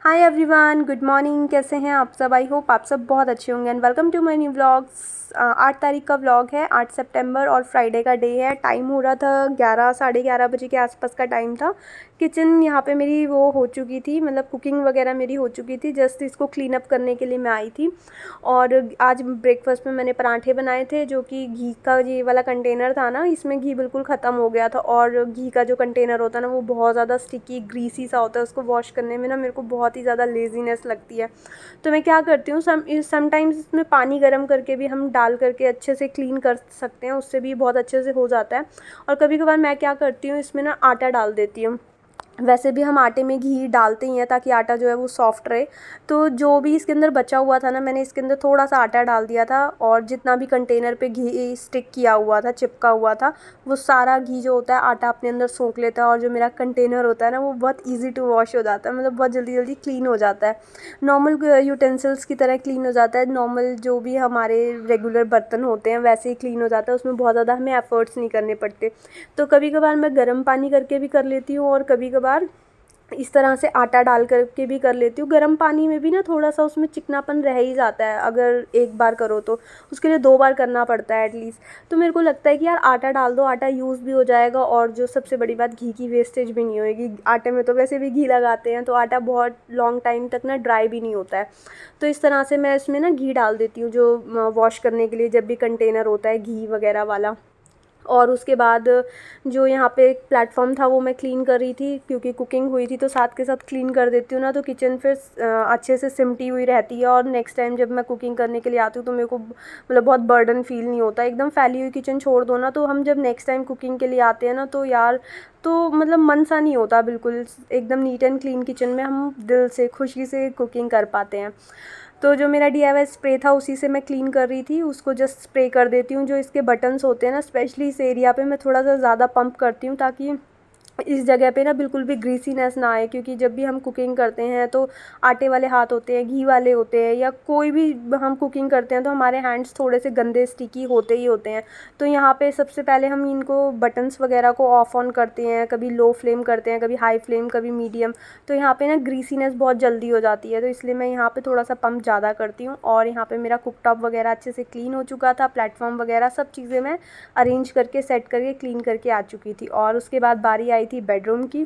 Hi everyone, good morning. कैसे हैं आप सब? आई होप आप सब बहुत अच्छे होंगे and welcome to my new vlogs. 8 तारीख का व्लॉग है, 8 सितंबर और फ्राइडे का डे है। टाइम हो रहा था 11 साढ़े 11 बजे के आसपास का टाइम था। किचन यहाँ पे मेरी वो हो चुकी थी, मतलब कुकिंग वगैरह मेरी हो चुकी थी। जस्ट इसको क्लीन अप करने के लिए मैं आई थी। और आज ब्रेकफास्ट में मैंने पराठे बनाए थे, जो कि घी का ये वाला कंटेनर था ना, इसमें घी बिल्कुल ख़त्म हो गया था। और घी का जो कंटेनर होता है ना, वो बहुत ज़्यादा स्टिकी ग्रीसी सा होता है। उसको वॉश करने में ना मेरे को बहुत ही ज़्यादा लेज़ीनेस लगती है। तो मैं क्या करती हूँ, समटाइम्स इसमें पानी गर्म करके भी हम डाल करके अच्छे से क्लीन कर सकते हैं, उससे भी बहुत अच्छे से हो जाता है। और कभी कभार मैं क्या करती हूँ, इसमें ना आटा डाल देती हूँ। वैसे भी हम आटे में घी डालते ही हैं ताकि आटा जो है वो सॉफ्ट रहे। तो जो भी इसके अंदर बचा हुआ था ना, मैंने इसके अंदर थोड़ा सा आटा डाल दिया था। और जितना भी कंटेनर पे घी स्टिक किया हुआ था, चिपका हुआ था, वो सारा घी जो होता है आटा अपने अंदर सोख लेता है। और जो मेरा कंटेनर होता है ना, वो बहुत ईजी टू वॉश हो जाता है, मतलब बहुत जल्दी जल्दी क्लीन हो जाता है। नॉर्मल यूटेंसिल्स की तरह क्लीन हो जाता है। नॉर्मल जो भी हमारे रेगुलर बर्तन होते हैं वैसे ही क्लीन हो जाता है, उसमें बहुत ज़्यादा हमें एफ़र्ट्स नहीं करने पड़ते। तो कभी कभार मैं गर्म पानी करके भी कर लेती हूँ, और कभी कभार इस तरह से आटा डाल कर के भी कर लेती हूँ। गर्म पानी में भी ना थोड़ा सा उसमें चिकनापन रह ही जाता है, अगर एक बार करो तो उसके लिए 2 बार करना पड़ता है एटलीस्ट। तो मेरे को लगता है कि यार आटा डाल दो, आटा यूज़ भी हो जाएगा, और जो सबसे बड़ी बात, घी की वेस्टेज भी नहीं होएगी। आटे में तो वैसे भी घी लगाते हैं, तो आटा बहुत लॉन्ग टाइम तक ना ड्राई भी नहीं होता है। तो इस तरह से मैं इसमें ना घी डाल देती हूँ, जो वॉश करने के लिए जब भी कंटेनर होता है घी वगैरह वाला। और उसके बाद जो यहाँ पे एक प्लेटफॉर्म था वो मैं क्लीन कर रही थी, क्योंकि कुकिंग हुई थी तो साथ के साथ क्लीन कर देती हूँ ना, तो किचन फिर अच्छे से सिमटी हुई रहती है। और नेक्स्ट टाइम जब मैं कुकिंग करने के लिए आती हूँ तो मेरे को मतलब बहुत बर्डन फील नहीं होता। एकदम फैली हुई किचन छोड़ दो ना, तो हम जब नेक्स्ट टाइम कुकिंग के लिए आते हैं ना, तो यार तो मतलब मन सा नहीं होता। बिल्कुल एकदम नीट एंड क्लीन किचन में हम दिल से खुशी से कुकिंग कर पाते हैं। तो जो मेरा DIY स्प्रे था उसी से मैं क्लीन कर रही थी, उसको जस्ट स्प्रे कर देती हूँ। जो इसके बटन्स होते हैं ना, स्पेशली इस एरिया पे मैं थोड़ा सा ज़्यादा पंप करती हूँ, ताकि इस जगह पे ना बिल्कुल भी ग्रीसीनेस ना आए। क्योंकि जब भी हम कुकिंग करते हैं तो आटे वाले हाथ होते हैं, घी वाले होते हैं, या कोई भी हम कुकिंग करते हैं तो हमारे हैंड्स थोड़े से गंदे स्टिकी होते ही होते हैं। तो यहाँ पे सबसे पहले हम इनको बटन्स वगैरह को ऑफ़ ऑन करते हैं, कभी लो फ्लेम करते हैं, कभी हाई फ्लेम, कभी मीडियम। तो यहाँ पे ना ग्रीसीनेस बहुत जल्दी हो जाती है, तो इसलिए मैं यहाँ पे थोड़ा सा पंप ज़्यादा करती हूँ। और यहाँ पे मेरा कुकटॉप वगैरह अच्छे से क्लीन हो चुका था, प्लेटफॉर्म वगैरह सब चीज़ें मैं अरेंज करके सेट करके क्लीन करके आ चुकी थी। और उसके बाद बारी आई थी बेडरूम की।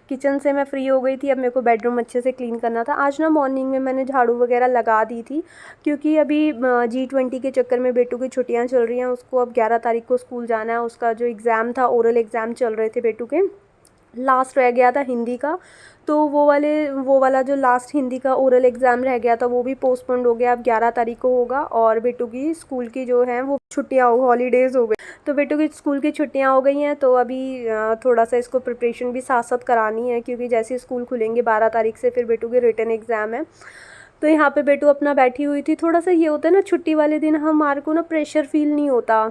किचन से मैं फ्री हो गई थी, अब मेरे को बेडरूम अच्छे से क्लीन करना था। आज ना मॉर्निंग में मैंने झाड़ू वगैरह लगा दी थी, क्योंकि अभी G20 के चक्कर में बेटू की छुट्टियां चल रही हैं। उसको अब 11 तारीख को स्कूल जाना है। उसका जो एग्ज़ाम था, ओरल एग्ज़ाम चल रहे थे बेटू के, लास्ट रह गया था हिंदी का। तो वो वाला जो लास्ट हिंदी का ओरल एग्ज़ाम रह गया था वो भी पोस्टपोन्ड हो गया, अब 11 तारीख को होगा। और बेटू की स्कूल की जो है वो छुट्टियाँ हॉलीडेज़ हो गई। तो बेटू की स्कूल की छुट्टियाँ हो गई हैं, तो अभी थोड़ा सा इसको प्रिपरेशन भी साथ साथ करानी है, क्योंकि जैसे स्कूल खुलेंगे 12 तारीख से फिर बेटू के रिटन एग्ज़ाम है। तो यहाँ पे बेटू अपना बैठी हुई थी। थोड़ा सा ये होता है ना, छुट्टी वाले दिन हमारे को ना प्रेशर फील नहीं होता।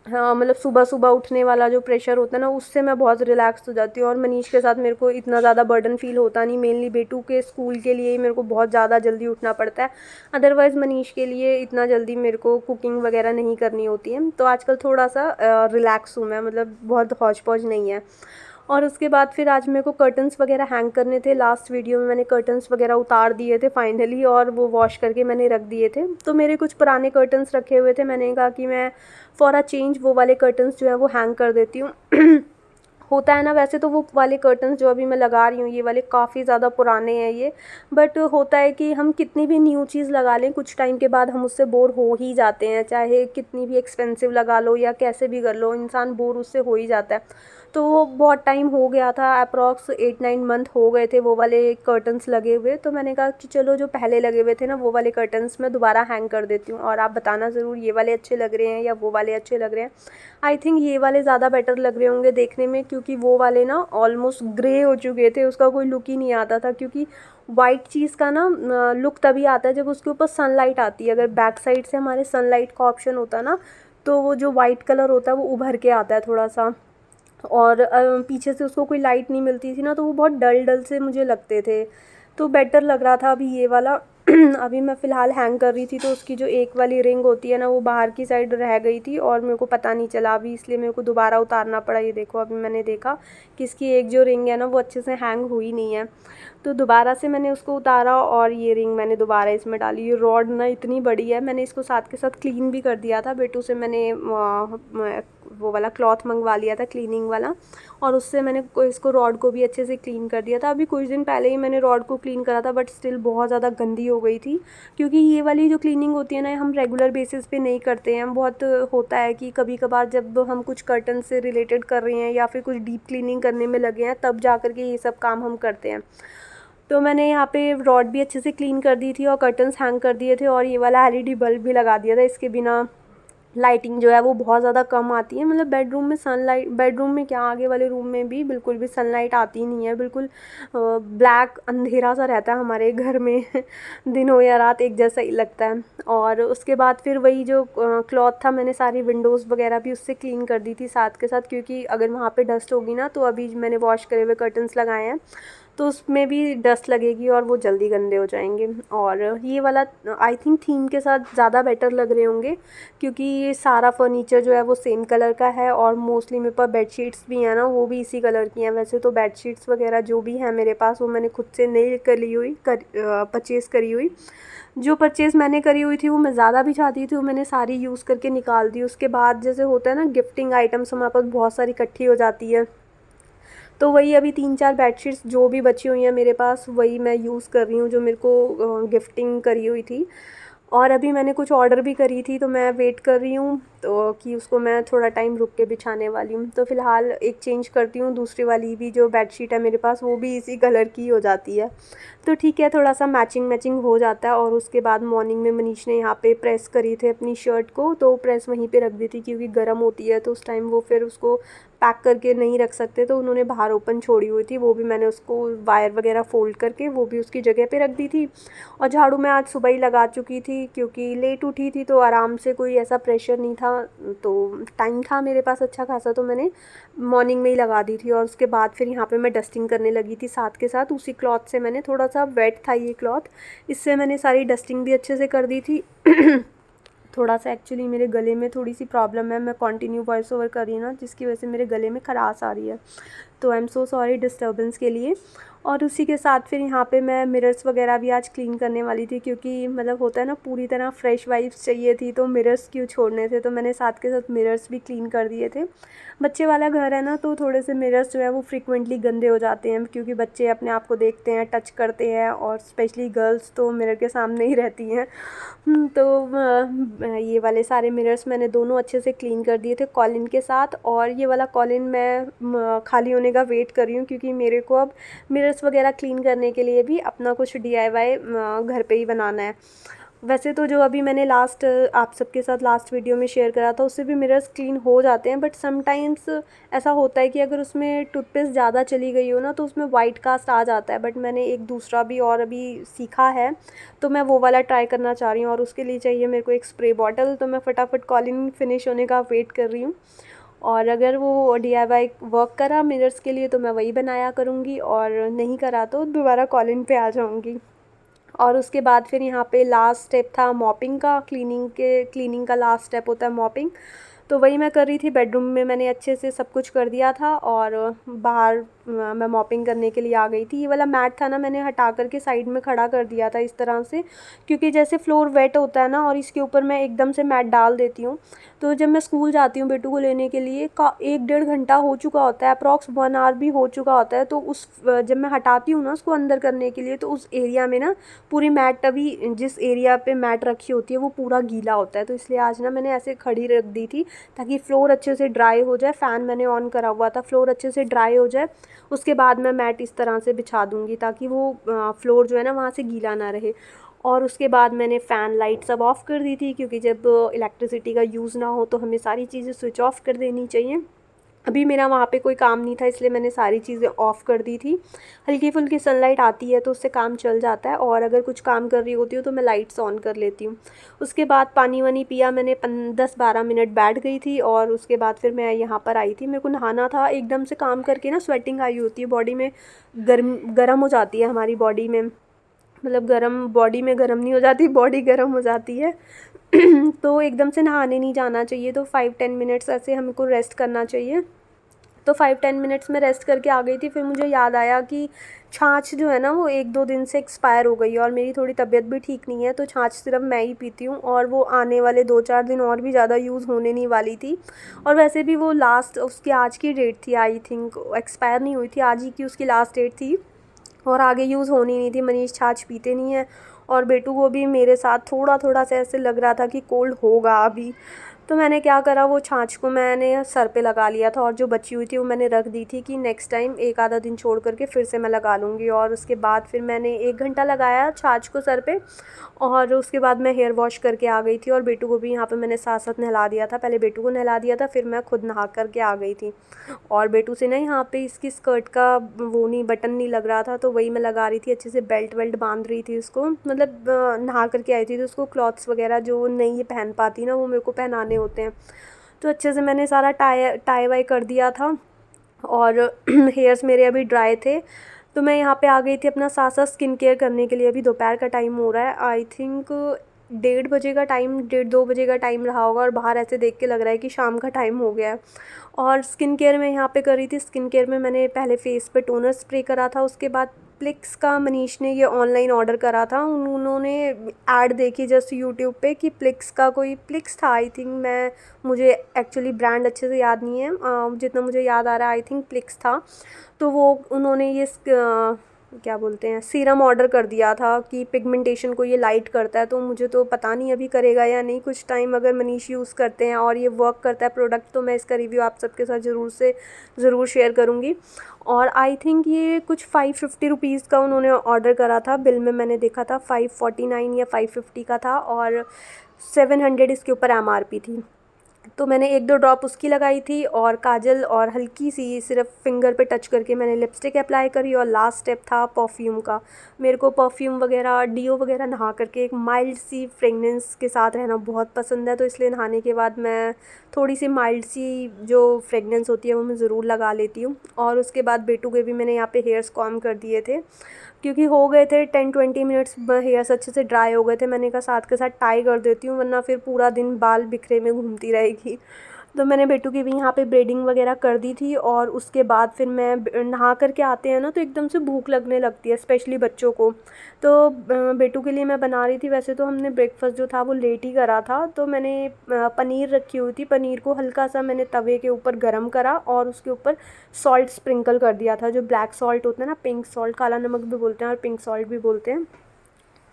हाँ, मतलब सुबह सुबह उठने वाला जो प्रेशर होता है ना, उससे मैं बहुत रिलैक्स हो जाती हूँ। और मनीष के साथ मेरे को इतना ज़्यादा बर्डन फील होता नहीं। मेनली बेटू के स्कूल के लिए ही मेरे को बहुत ज़्यादा जल्दी उठना पड़ता है, अदरवाइज़ मनीष के लिए इतना जल्दी मेरे को कुकिंग वगैरह नहीं करनी होती है। तो आजकल थोड़ा सा रिलैक्स हूँ मैं, मतलब बहुत हौच पौच नहीं है। और उसके बाद फिर आज मेरे को कर्टन्स वगैरह हैंग करने थे। लास्ट वीडियो में मैंने कर्टन्स वगैरह उतार दिए थे फाइनली, और वो वॉश करके मैंने रख दिए थे। तो मेरे कुछ पुराने कर्टन्स रखे हुए थे, मैंने कहा कि मैं फॉर अ चेंज वो वाले कर्टन्स जो है वो हैंग कर देती हूँ। होता है ना, वैसे तो वो वाले कर्टन्स जो अभी मैं लगा रही हूँ ये वाले काफ़ी ज़्यादा पुराने हैं ये। बट होता है कि हम कितनी भी न्यू चीज़ लगा लें, कुछ टाइम के बाद हम उससे बोर हो ही जाते हैं। चाहे कितनी भी एक्सपेंसिव लगा लो या कैसे भी कर लो, इंसान बोर उससे हो ही जाता है। तो वो बहुत टाइम हो गया था, अप्रॉक्स 8-9 मंथ हो गए थे वो वाले कर्टन्स लगे हुए। तो मैंने कहा कि चलो जो पहले लगे हुए थे ना वो वाले कर्टन्स मैं दोबारा हैंग कर देती हूँ। और आप बताना ज़रूर ये वाले अच्छे लग रहे हैं या वो वाले अच्छे लग रहे हैं। आई थिंक ये वाले ज़्यादा बेटर लग रहे होंगे देखने में, क्योंकि वो वाले ना ऑलमोस्ट ग्रे हो चुके थे, उसका कोई लुक ही नहीं आता था। क्योंकि वाइट चीज़ का ना लुक तभी आता है जब उसके ऊपर सनलाइट आती है। अगर बैक साइड से हमारे सनलाइट का ऑप्शन होता ना, तो वो जो वाइट कलर होता है वो उभर के आता है थोड़ा सा। और पीछे से उसको कोई लाइट नहीं मिलती थी ना, तो वो बहुत डल डल से मुझे लगते थे। तो बेटर लग रहा था अभी ये वाला। अभी मैं फ़िलहाल हैंग कर रही थी तो उसकी जो एक वाली रिंग होती है ना वो बाहर की साइड रह गई थी और मेरे को पता नहीं चला अभी, इसलिए मेरे को दोबारा उतारना पड़ा। ये देखो अभी मैंने देखा कि इसकी एक जो रिंग है ना वो अच्छे से हैंग हुई नहीं है, तो दोबारा से मैंने उसको उतारा और ये रिंग मैंने दोबारा इसमें डाली। ये रॉड ना इतनी बड़ी है, मैंने इसको साथ के साथ क्लीन भी कर दिया था। बेटू से मैंने वो वाला क्लॉथ मंगवा लिया था क्लीनिंग वाला, और उससे मैंने इसको रॉड को भी अच्छे से क्लीन कर दिया था। अभी कुछ दिन पहले ही मैंने रॉड को क्लीन करा था, बट स्टिल बहुत ज़्यादा गंदी हो गई थी, क्योंकि ये वाली जो क्लीनिंग होती है ना हम रेगुलर बेसिस पे नहीं करते हैं। बहुत होता है कि कभी कभार जब हम कुछ कर्टन से रिलेटेड कर रहे हैं या फिर कुछ डीप क्लीनिंग करने में लगे हैं तब जा कर के ये सब काम हम करते हैं। तो मैंने यहाँ पे रॉड भी अच्छे से क्लीन कर दी थी और कर्टन्स हैंग कर दिए थे और ये वाला एलईडी बल्ब भी लगा दिया था। इसके बिना लाइटिंग जो है वो बहुत ज़्यादा कम आती है, मतलब बेडरूम में सनलाइट, बेडरूम में क्या आगे वाले रूम में भी बिल्कुल भी सनलाइट आती नहीं है। बिल्कुल ब्लैक अंधेरा सा रहता है हमारे घर में दिन हो या रात एक जैसा ही लगता है। और उसके बाद फिर वही जो क्लॉथ था मैंने सारी विंडोज़ वगैरह भी उससे क्लीन कर दी थी साथ के साथ, क्योंकि अगर वहाँ पे डस्ट होगी ना तो अभी मैंने वॉश करे हुए कर्टन्स लगाए हैं तो उसमें भी डस्ट लगेगी और वो जल्दी गंदे हो जाएंगे। और ये वाला आई थिंक थीम के साथ ज़्यादा बेटर लग रहे होंगे, क्योंकि ये सारा फर्नीचर जो है वो सेम कलर का है और मोस्टली मेरे पास बेडशीट्स भी हैं ना वो भी इसी कलर की हैं। वैसे तो बेडशीट्स वगैरह जो भी हैं मेरे पास वो मैंने खुद से नहीं करी हुई परचेज़ करी हुई। जो परचेज़ मैंने करी हुई थी वो मैं ज़्यादा भी चाहती थी, वो मैंने सारी यूज़ करके निकाल दी। उसके बाद जैसे होता है ना गिफ्टिंग आइटम्स हमारे पास बहुत सारी इकट्ठी हो जाती है, तो वही अभी 3-4 बेडशीट्स जो भी बची हुई हैं मेरे पास वही मैं यूज़ कर रही हूँ, जो मेरे को गिफ्टिंग करी हुई थी। और अभी मैंने कुछ ऑर्डर भी करी थी तो मैं वेट कर रही हूँ तो कि उसको मैं थोड़ा टाइम रुक के बिछाने वाली हूँ। तो फ़िलहाल एक चेंज करती हूँ, दूसरी वाली भी जो बेडशीट है मेरे पास वो भी इसी कलर की हो जाती है, तो ठीक है थोड़ा सा मैचिंग मैचिंग हो जाता है। और उसके बाद मॉर्निंग में मनीष ने यहाँ पे प्रेस करी थे अपनी शर्ट को, तो प्रेस वहीं पे रख दी थी क्योंकि गर्म होती है तो उस टाइम वो फिर उसको पैक करके नहीं रख सकते, तो उन्होंने बाहर ओपन छोड़ी हुई थी, वो भी मैंने उसको वायर वगैरह फ़ोल्ड करके वो भी उसकी जगह पे रख दी थी। और झाड़ू मैं आज सुबह ही लगा चुकी थी क्योंकि लेट उठी थी तो आराम से कोई ऐसा प्रेशर नहीं था, तो टाइम था मेरे पास अच्छा खासा, तो मैंने मॉर्निंग में ही लगा दी थी। और उसके बाद फिर यहाँ पे मैं डस्टिंग करने लगी थी साथ के साथ। उसी क्लॉथ से मैंने थोड़ा सा वेट था ये क्लॉथ, इससे मैंने सारी डस्टिंग भी अच्छे से कर दी थी। थोड़ा सा एक्चुअली मेरे गले में थोड़ी सी प्रॉब्लम है, मैं कंटिन्यू वॉइस ओवर कर रही हूँ ना जिसकी वजह से मेरे गले में खराश आ रही है, तो I am so sorry disturbance के लिए। और उसी के साथ फिर यहाँ पे मैं मिरर्स वगैरह भी आज क्लीन करने वाली थी, क्योंकि मतलब होता है ना पूरी तरह फ्रेश वाइब्स चाहिए थी तो मिरर्स क्यों छोड़ने थे, तो मैंने साथ के साथ मिरर्स भी क्लीन कर दिए थे। बच्चे वाला घर है ना तो थोड़े से मिरर्स जो है वो फ्रीक्वेंटली गंदे हो जाते हैं, क्योंकि बच्चे अपने आप को देखते हैं, टच करते हैं, और स्पेशली गर्ल्स तो मिरर के सामने ही रहती हैं। तो ये वाले सारे मिरर्स मैंने दोनों अच्छे से क्लीन कर दिए थे कॉलिन के साथ। और ये वाला कॉलिन मैं खाली होने का वेट कर रही हूँ, क्योंकि मेरे को अब मिरर्स वगैरह क्लीन करने के लिए भी अपना कुछ डीआईवाई घर पे ही बनाना है। वैसे तो जो अभी मैंने लास्ट आप सबके साथ लास्ट वीडियो में शेयर करा था उससे भी मिरर्स क्लीन हो जाते हैं, बट समटाइम्स ऐसा होता है कि अगर उसमें टूथपेस्ट ज़्यादा चली गई हो ना तो उसमें वाइट कास्ट आ जाता है। बट मैंने एक दूसरा भी और अभी सीखा है तो मैं वो वाला ट्राई करना चाह रही हूँ, और उसके लिए चाहिए मेरे को एक स्प्रे बॉटल, तो मैं फटाफट कॉलिंग फिनिश होने का वेट कर रही हूँ। और अगर वो डीआईवाई वर्क करा मिरर्स के लिए तो मैं वही बनाया करूँगी, और नहीं करा तो दोबारा कॉलिन पे आ जाऊँगी। और उसके बाद फिर यहाँ पे लास्ट स्टेप था मॉपिंग का, क्लीनिंग का लास्ट स्टेप होता है मॉपिंग, तो वही मैं कर रही थी। बेडरूम में मैंने अच्छे से सब कुछ कर दिया था और बाहर मैं मॉपिंग करने के लिए आ गई थी। ये वाला मैट था ना मैंने हटा करके साइड में खड़ा कर दिया था इस तरह से, क्योंकि जैसे फ्लोर वेट होता है ना और इसके ऊपर मैं एकदम से मैट डाल देती हूँ, तो जब मैं स्कूल जाती हूँ बेटू को लेने के लिए का 1-1.5 घंटा हो चुका होता है, अप्रॉक्स 1 आवर भी हो चुका होता है, तो उस जब मैं हटाती हूँ ना उसको अंदर करने के लिए तो उस एरिया में ना पूरी मैट, अभी जिस एरिया पे मैट रखी होती है वो पूरा गीला होता है, तो इसलिए आज ना मैंने ऐसे खड़ी रख दी थी ताकि फ्लोर अच्छे से ड्राई हो जाए। फ़ैन मैंने ऑन करा हुआ था, फ्लोर अच्छे से ड्राई हो जाए उसके बाद मैं मैट इस तरह से बिछा दूँगी ताकि वो फ्लोर जो है ना वहाँ से गीला ना रहे। और उसके बाद मैंने फ़ैन लाइट सब ऑफ़ कर दी थी, क्योंकि जब इलेक्ट्रिसिटी का यूज़ ना हो तो हमें सारी चीज़ें स्विच ऑफ़ कर देनी चाहिए। अभी मेरा वहाँ पे कोई काम नहीं था इसलिए मैंने सारी चीज़ें ऑफ़ कर दी थी। हल्की फुल्की सनलाइट आती है तो उससे काम चल जाता है, और अगर कुछ काम कर रही होती हूँ तो मैं लाइट्स ऑन कर लेती हूँ। उसके बाद पानी वानी पिया मैंने, 10-12 मिनट बैठ गई थी, और उसके बाद फिर मैं यहाँ पर आई थी। मेरे को नहाना था, एकदम से काम करके ना स्वेटिंग आई होती है बॉडी में, गर्म हो जाती है हमारी बॉडी में, मतलब गर्म, बॉडी में गर्म नहीं हो जाती, बॉडी गर्म हो जाती है। तो एकदम से नहाने नहीं जाना चाहिए, तो 5-10 मिनट्स ऐसे हमको रेस्ट करना चाहिए। तो 5-10 मिनट्स में रेस्ट करके आ गई थी। फिर मुझे याद आया कि छाछ जो है ना वो 1-2 दिन से एक्सपायर हो गई है और मेरी थोड़ी तबीयत भी ठीक नहीं है, तो छाछ सिर्फ मैं ही पीती हूँ और वो आने वाले 2-4 दिन और भी ज़्यादा यूज़ होने नहीं वाली थी। और वैसे भी वो लास्ट उसकी आज की डेट थी, आई थिंक एक्सपायर नहीं हुई थी, आज ही की उसकी लास्ट डेट थी और आगे यूज़ होनी नहीं थी। मनीष छाछ पीते नहीं है और बेटू को भी मेरे साथ थोड़ा थोड़ा सा ऐसे लग रहा था कि कोल्ड होगा अभी। तो मैंने क्या करा, वो छाछ को मैंने सर पे लगा लिया था और जो बची हुई थी वो मैंने रख दी थी कि नेक्स्ट टाइम एक आधा दिन छोड़ करके फिर से मैं लगा लूँगी। और उसके बाद फिर मैंने 1 घंटा लगाया छाछ को सर पे और उसके बाद मैं हेयर वॉश करके आ गई थी और बेटू को भी यहाँ पे मैंने साथ साथ नहला दिया था। पहले बेटू को नहला दिया था, फिर मैं खुद नहा करके आ गई थी। और बेटू से ना यहाँ पे इसकी स्कर्ट का वो नहीं, बटन नहीं लग रहा था, तो वही मैं लगा रही थी, अच्छे से बेल्ट वेल्ट बांध रही थी उसको। मतलब नहा करके आई थी तो उसको क्लॉथ्स वगैरह जो नहीं ये पहन पाती ना, वो मेरे को पहनाने होते हैं। तो अच्छे से मैंने सारा टाई टाई वाई कर दिया था और हेयर्स मेरे अभी ड्राई थे। तो मैं यहाँ पे आ गई थी अपना साथ साथ स्किन केयर करने के लिए। अभी दोपहर का टाइम हो रहा है, आई थिंक 1:30 बजे का टाइम, 1:30-2 बजे का टाइम रहा होगा और बाहर ऐसे देख के लग रहा है कि शाम का टाइम हो गया है। और स्किन केयर में यहाँ पे करी थी। स्किन केयर में मैंने पहले फेस पे टोनर स्प्रे करा था, उसके बाद प्लिक्स का मनीष ने ये ऑनलाइन ऑर्डर करा था। उन्होंने ऐड देखी जस्ट यूट्यूब पे कि प्लिक्स का, कोई प्लिक्स था आई थिंक, मैं मुझे एक्चुअली ब्रांड अच्छे से याद नहीं है, जितना मुझे याद आ रहा है आई थिंक प्लिक्स था। तो वो उन्होंने ये क्या बोलते हैं, सीरम ऑर्डर कर दिया था कि पिगमेंटेशन को ये लाइट करता है। तो मुझे तो पता नहीं अभी करेगा या नहीं, कुछ टाइम अगर मनीष यूज़ करते हैं और ये वर्क करता है प्रोडक्ट तो मैं इसका रिव्यू आप सबके साथ ज़रूर शेयर करूँगी। और आई थिंक ये कुछ 550 रुपीज़ का उन्होंने ऑर्डर करा था। बिल में मैंने देखा था 549 या 550 का था और 700 इसके ऊपर MRP थी। तो मैंने 1-2 ड्रॉप उसकी लगाई थी और काजल और हल्की सी सिर्फ फिंगर पे टच करके मैंने लिपस्टिक अप्लाई करी। और लास्ट स्टेप था परफ्यूम का। मेरे को परफ्यूम वगैरह, डीओ वगैरह नहा करके एक माइल्ड सी फ्रेगनेंस के साथ रहना बहुत पसंद है, तो इसलिए नहाने के बाद मैं थोड़ी सी माइल्ड सी जो फ्रेगनेंस होती है वो मैं ज़रूर लगा लेती हूँ। और उसके बाद बेटू के भी मैंने यहाँ पे हेयर्स कॉम्ब कर दिए थे क्योंकि हो गए थे 10-20 मिनट्स, हेयर्स अच्छे से ड्राई हो गए थे। मैंने कहा साथ के साथ टाई कर देती हूँ वरना फिर पूरा दिन बाल बिखरे में घूमती रहेगी। तो मैंने बेटू की भी यहाँ पे ब्रेडिंग वगैरह कर दी थी और उसके बाद फिर मैं नहा करके आते हैं ना तो एकदम से भूख लगने लगती है, स्पेशली बच्चों को। तो बेटू के लिए मैं बना रही थी। वैसे तो हमने ब्रेकफास्ट जो था वो लेट ही करा था, तो मैंने पनीर रखी हुई थी, पनीर को हल्का सा मैंने तवे के ऊपर गरम करा और उसके ऊपर सॉल्ट स्प्रिंकल कर दिया था, जो ब्लैक सॉल्ट होता है ना, पिंक सॉल्ट, काला नमक भी बोलते हैं और पिंक सॉल्ट भी बोलते हैं।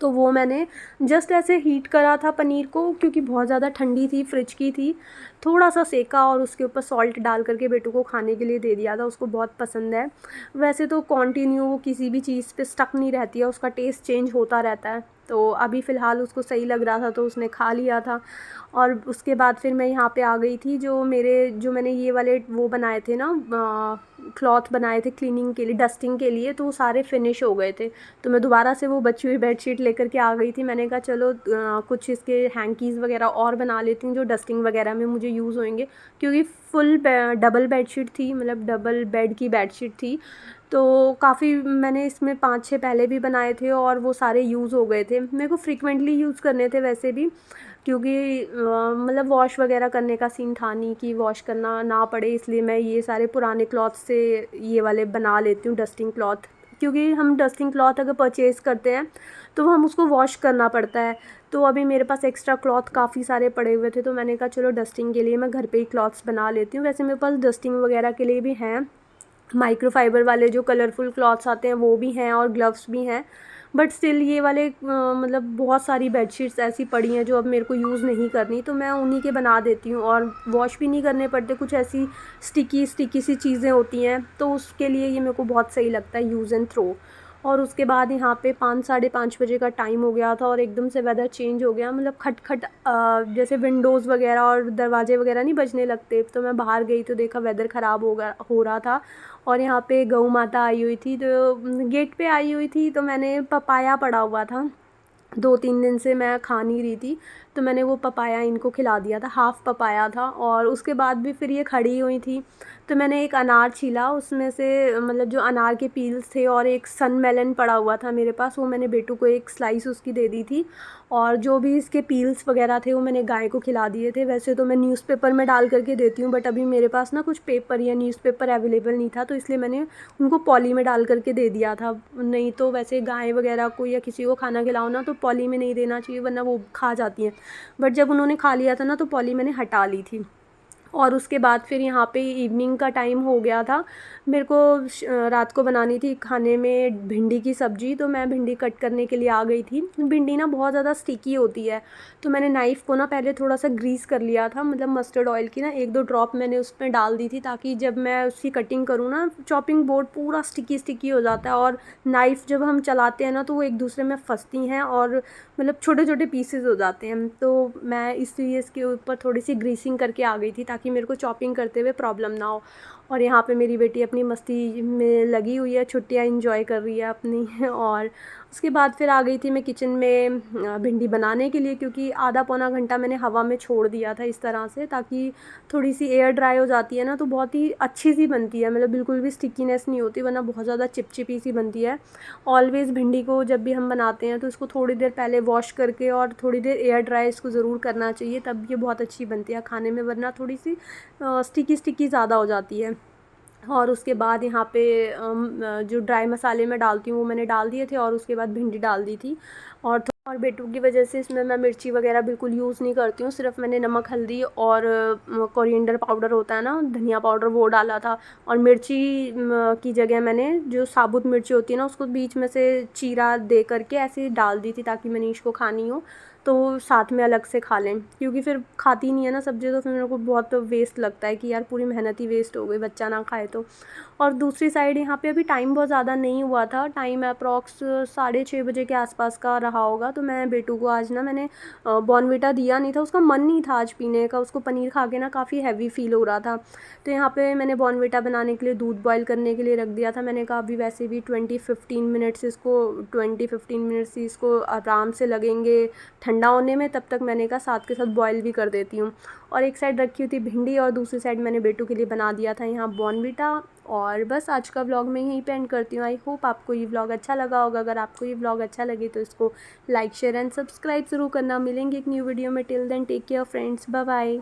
तो वो मैंने जस्ट ऐसे हीट करा था पनीर को, क्योंकि बहुत ज़्यादा ठंडी थी, फ्रिज की थी, थोड़ा सा सेका और उसके ऊपर सॉल्ट डाल करके बेटू को खाने के लिए दे दिया था। उसको बहुत पसंद है। वैसे तो कंटिन्यू वो किसी भी चीज़ पे स्टक नहीं रहती है, उसका टेस्ट चेंज होता रहता है। तो अभी फ़िलहाल उसको सही लग रहा था तो उसने खा लिया था। और उसके बाद फिर मैं यहाँ पे आ गई थी। जो मैंने ये वाले वो बनाए थे ना, क्लॉथ बनाए थे क्लीनिंग के लिए, डस्टिंग के लिए, तो वो सारे फिनिश हो गए थे। तो मैं दोबारा से वो बची हुई बेडशीट लेकर के आ गई थी। मैंने कहा चलो कुछ इसके हैंकीज़ वगैरह और बना लेती हूँ जो डस्टिंग वगैरह में मुझे यूज़ होंगे, क्योंकि फुल डबल बेडशीट थी, मतलब डबल बेड की बेडशीट थी। तो काफ़ी मैंने इसमें 5-6 पहले भी बनाए थे और वो सारे यूज़ हो गए थे। मेरे को फ्रीक्वेंटली यूज़ करने थे वैसे भी, क्योंकि मतलब वॉश वगैरह करने का सीन था नहीं कि वॉश करना ना पड़े, इसलिए मैं ये सारे पुराने क्लॉथ से ये वाले बना लेती हूँ डस्टिंग क्लॉथ। क्योंकि हम डस्टिंग क्लॉथ अगर परचेज़ करते हैं तो हम उसको वॉश करना पड़ता है। तो अभी मेरे पास एक्स्ट्रा क्लॉथ काफ़ी सारे पड़े हुए थे, तो मैंने कहा चलो डस्टिंग के लिए मैं घर पे ही क्लॉथ्स बना लेती हूँ। वैसे मेरे पास डस्टिंग वगैरह के लिए भी हैं, माइक्रोफाइबर वाले जो कलरफुल क्लॉथ्स आते हैं वो भी हैं और ग्लव्स भी हैं। बट स्टिल ये वाले मतलब बहुत सारी बेडशीट्स ऐसी पड़ी हैं जो अब मेरे को यूज़ नहीं करनी, तो मैं उन्हीं के बना देती हूँ और वॉश भी नहीं करने पड़ते। कुछ ऐसी स्टिकी स्टिकी सी चीज़ें होती हैं तो उसके लिए ये मेरे को बहुत सही लगता है, यूज़ एंड थ्रो। और उसके बाद यहाँ पे 5-5:30 बजे का टाइम हो गया था और एकदम से वेदर चेंज हो गया। मतलब खट जैसे विंडोज़ वगैरह और दरवाजे वगैरह नहीं बजने लगते, तो मैं बाहर गई तो देखा वेदर ख़राब हो रहा था। और यहाँ पे गऊ माता आई हुई थी, तो गेट पे आई हुई थी, तो मैंने पपाया पड़ा हुआ था 2-3 दिन से मैं खा नहीं रही थी, तो मैंने वो पपाया इनको खिला दिया था, हाफ़ पपाया था। और उसके बाद भी फिर ये खड़ी हुई थी, तो मैंने एक अनार छीला, उसमें से मतलब जो अनार के पील्स थे और एक सन मेलन पड़ा हुआ था मेरे पास, वो मैंने बेटू को एक स्लाइस उसकी दे दी थी। और जो भी इसके पील्स वगैरह थे वो मैंने गाय को खिला दिए थे। वैसे तो मैं न्यूज़पेपर में डाल करके देती हूँ, बट अभी मेरे पास ना कुछ पेपर या न्यूज़पेपर अवेलेबल नहीं था, तो इसलिए मैंने उनको पॉली में डाल करके दे दिया था। नहीं तो वैसे गाय वगैरह को या किसी को खाना खिलाओ ना, तो पॉली में नहीं देना चाहिए, वरना वो खा जाती हैं। बट जब उन्होंने खा लिया था ना, तो पॉली मैंने हटा ली थी। और उसके बाद फिर यहाँ पे इवनिंग का टाइम हो गया था। मेरे को रात को बनानी थी खाने में भिंडी की सब्ज़ी, तो मैं भिंडी कट करने के लिए आ गई थी। भिंडी ना बहुत ज़्यादा स्टिकी होती है, तो मैंने नाइफ़ को ना पहले थोड़ा सा ग्रीस कर लिया था, मतलब मस्टर्ड ऑयल की ना 1-2 ड्रॉप मैंने उसमें डाल दी थी, ताकि जब मैं उसकी कटिंग करूँ ना, चॉपिंग बोर्ड पूरा स्टिकी स्टिकी हो जाता है, और नाइफ़ जब हम चलाते हैं ना, तो वो एक दूसरे में फंसती हैं और मतलब छोटे छोटे पीसेस हो जाते हैं। तो मैं इसलिए इसके ऊपर थोड़ी सी ग्रीसिंग करके आ गई थी, ताकि मेरे को चॉपिंग करते हुए प्रॉब्लम ना हो। और यहाँ पे मेरी बेटी अपनी मस्ती में लगी हुई है, छुट्टियाँ इंजॉय कर रही है अपनी और उसके बाद फिर आ गई थी मैं किचन में भिंडी बनाने के लिए, क्योंकि आधा पौना घंटा मैंने हवा में छोड़ दिया था इस तरह से, ताकि थोड़ी सी एयर ड्राई हो जाती है ना, तो बहुत ही अच्छी सी बनती है, मतलब बिल्कुल भी स्टिकीनेस नहीं होती, वरना बहुत ज़्यादा चिपचिपी सी बनती है। ऑलवेज़ भिंडी को जब भी हम बनाते हैं तो इसको थोड़ी देर पहले वॉश करके और थोड़ी देर एयर ड्राई इसको ज़रूर करना चाहिए, तब ये बहुत अच्छी बनती है खाने में, वरना थोड़ी सी स्टिकी स्टिकी ज़्यादा हो जाती है। और उसके बाद यहाँ पे जो ड्राई मसाले मैं डालती हूँ वो मैंने डाल दिए थे, और उसके बाद भिंडी डाल दी थी। और बेटू की वजह से इसमें मैं मिर्ची वगैरह बिल्कुल यूज़ नहीं करती हूँ, सिर्फ मैंने नमक, हल्दी और कोरिएंडर पाउडर होता है ना, धनिया पाउडर, वो डाला था। और मिर्ची की जगह मैंने जो साबुत मिर्ची होती है ना, उसको बीच में से चीरा दे करके ऐसे डाल दी थी, ताकि मनीष को खानी हो तो वो साथ में अलग से खा लें, क्योंकि फिर खाती नहीं है ना सब्ज़ी, तो फिर मेरे को बहुत वेस्ट लगता है कि यार पूरी मेहनत ही वेस्ट हो गई, बच्चा ना खाए तो। और दूसरी साइड यहाँ पे अभी टाइम बहुत ज़्यादा नहीं हुआ था, टाइम अप्रॉक्स 6:30 बजे के आसपास का रहा होगा। तो मैं बेटू को आज ना मैंने बॉर्नविटा दिया नहीं था, उसका मन नहीं था आज पीने का, उसको पनीर खा के ना काफ़ी हैवी फील हो रहा था। तो यहाँ पे मैंने बॉर्नविटा बनाने के लिए दूध बॉयल करने के लिए रख दिया था। मैंने कहा अभी वैसे भी 20-15 मिनट्स ही इसको आराम से लगेंगे ठंडा होने में, तब तक मैंने कहा साथ के साथ बॉयल भी कर देती हूँ। और एक साइड रखी हुई थी भिंडी, और दूसरी साइड मैंने बेटू के लिए बना दिया था यहाँ बॉर्नविटा। और बस आज का व्लॉग मैं यहीं पे एंड करती हूँ। आई होप आपको ये व्लॉग अच्छा लगा होगा। अगर आपको ये व्लॉग अच्छा लगे तो इसको लाइक, शेयर एंड सब्सक्राइब ज़रूर करना। मिलेंगे एक न्यू वीडियो में। Till then take care friends, bye bye.